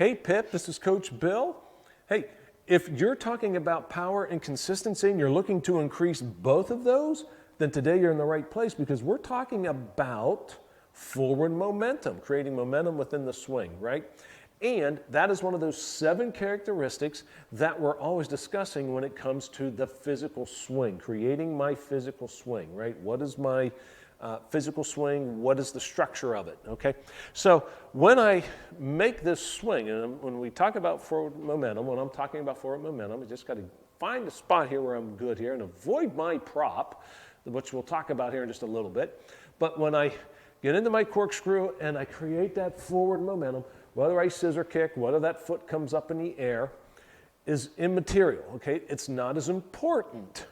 Hey Pip, this is Coach Bill. Hey, if you're talking about power and consistency and you're looking to increase both of those, then today you're in the right place because we're talking about forward momentum, creating momentum within the swing, right? And that is one of those 7 characteristics that we're always discussing when it comes to the physical swing, creating my physical swing, right? What is my physical swing? What is the structure of it, okay? So when I make this swing, and when we talk about forward momentum, when I'm talking about forward momentum, I just got to find a spot here where I'm good here and avoid my prop, which we'll talk about here in just a little bit. But when I get into my corkscrew and I create that forward momentum, whether I scissor kick, whether that foot comes up in the air, is immaterial, okay? It's not as important,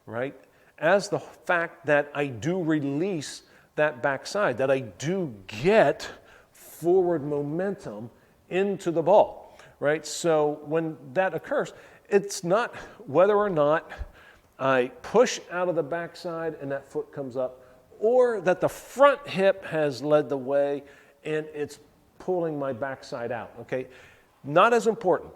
right, as the fact that I do release that backside, that I do get forward momentum into the ball, right? So when that occurs, it's not whether or not I push out of the backside and that foot comes up, or that the front hip has led the way and it's pulling my backside out, okay? Not as important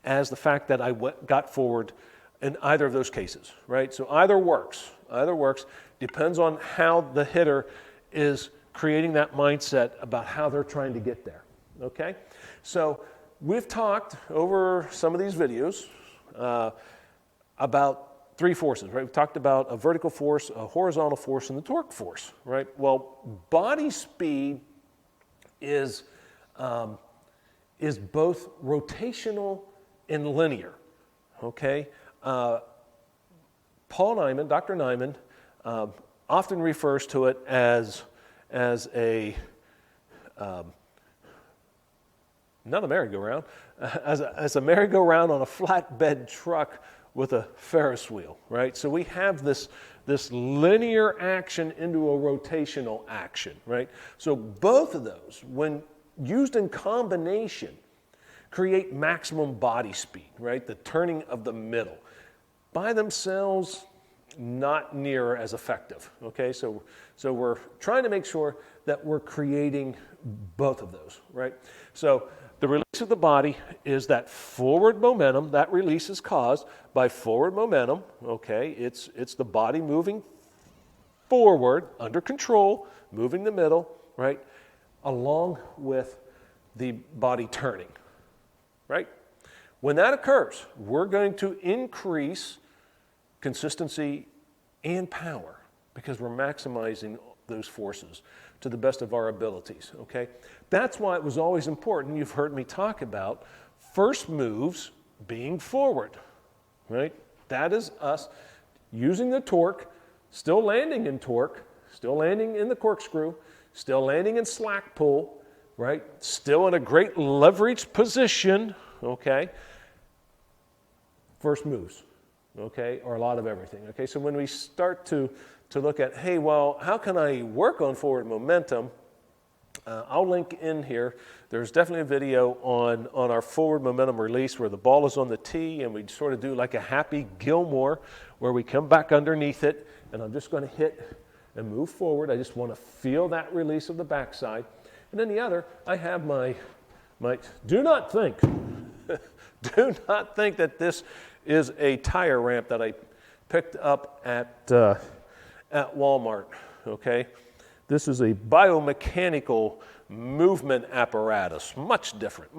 as the fact that I got forward in either of those cases, right? So either works, depends on how the hitter is creating that mindset about how they're trying to get there, okay? So we've talked over some of these videos about 3 forces, right? We've talked about a vertical force, a horizontal force, and the torque force, right? Well, body speed is both rotational and linear, okay? Dr. Nyman, often refers to it as a, not a merry-go-round, as a merry-go-round on a flatbed truck with a Ferris wheel, right? So we have this linear action into a rotational action, right? So both of those, when used in combination, create maximum body speed, right? The turning of the middle. By themselves, not near as effective, okay? So we're trying to make sure that we're creating both of those, right? So the release of the body is that forward momentum. That release is caused by forward momentum, okay? It's the body moving forward, under control, moving the middle, right? Along with the body turning, right? When that occurs, we're going to increase consistency and power because we're maximizing those forces to the best of our abilities, okay? That's why it was always important, you've heard me talk about first moves being forward, right? That is us using the torque, still landing in torque, still landing in the corkscrew, still landing in slack pull, right? Still in a great leveraged position, okay? First moves, okay, or a lot of everything, okay? So when we start to look at, hey, well, how can I work on forward momentum? I'll link in here. There's definitely a video on our forward momentum release where the ball is on the tee and we sort of do like a Happy Gilmore where we come back underneath it and I'm just going to hit and move forward. I just want to feel that release of the backside. And then the other, I have my do not think that this is a tire ramp that I picked up at Walmart, okay? This is a biomechanical movement apparatus, much different.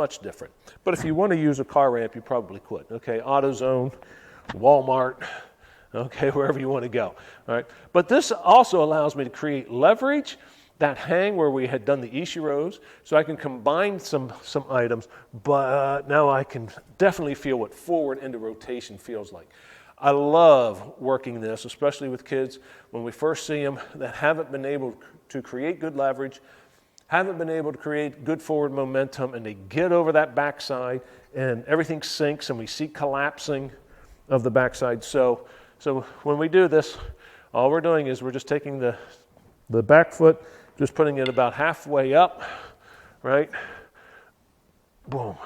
But if you want to use a car ramp, you probably could, okay? AutoZone, Walmart, okay, wherever you want to go, all right? But this also allows me to create leverage, that hang where we had done the Ishiros, so I can combine some items, but now I can definitely feel what forward into rotation feels like. I love working this, especially with kids when we first see them that haven't been able to create good leverage, haven't been able to create good forward momentum, and they get over that backside and everything sinks and we see collapsing of the backside. So when we do this, all we're doing is we're just taking the back foot, just putting it about halfway up, right? Boom.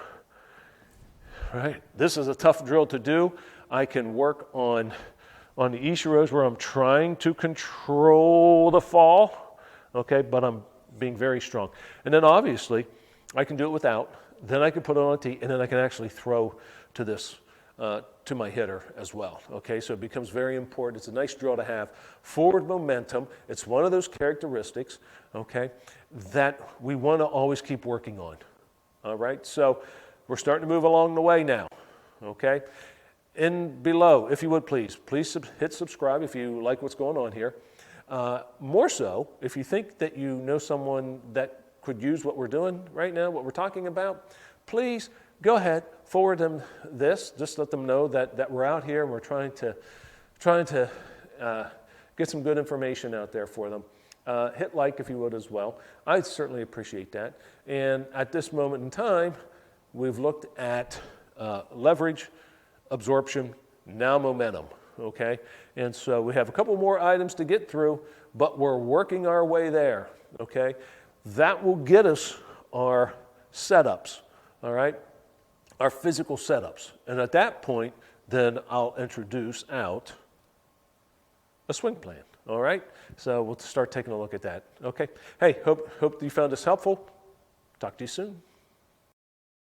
Right? This is a tough drill to do. I can work on the Ishiros where I'm trying to control the fall, okay, but I'm being very strong. And then obviously, I can do it without. Then I can put it on a tee, and then I can actually throw to this, to my hitter as well. Okay, so it becomes very important. It's a nice drill to have. Forward momentum, it's one of those characteristics, okay, that we want to always keep working on. All right, so we're starting to move along the way now, okay? And below, if you would please hit subscribe if you like what's going on here. More so, if you think that you know someone that could use what we're doing right now, what we're talking about, please go ahead, forward them this. Just let them know that we're out here and we're trying to get some good information out there for them. Hit like if you would as well. I'd certainly appreciate that. And at this moment in time, we've looked at leverage, absorption, now momentum, okay? And so we have a couple more items to get through, but we're working our way there, okay? That will get us our setups, all right? Our physical setups. And at that point, then I'll introduce out a swing plan, all right? So we'll start taking a look at that, okay? Hey, hope you found this helpful. Talk to you soon.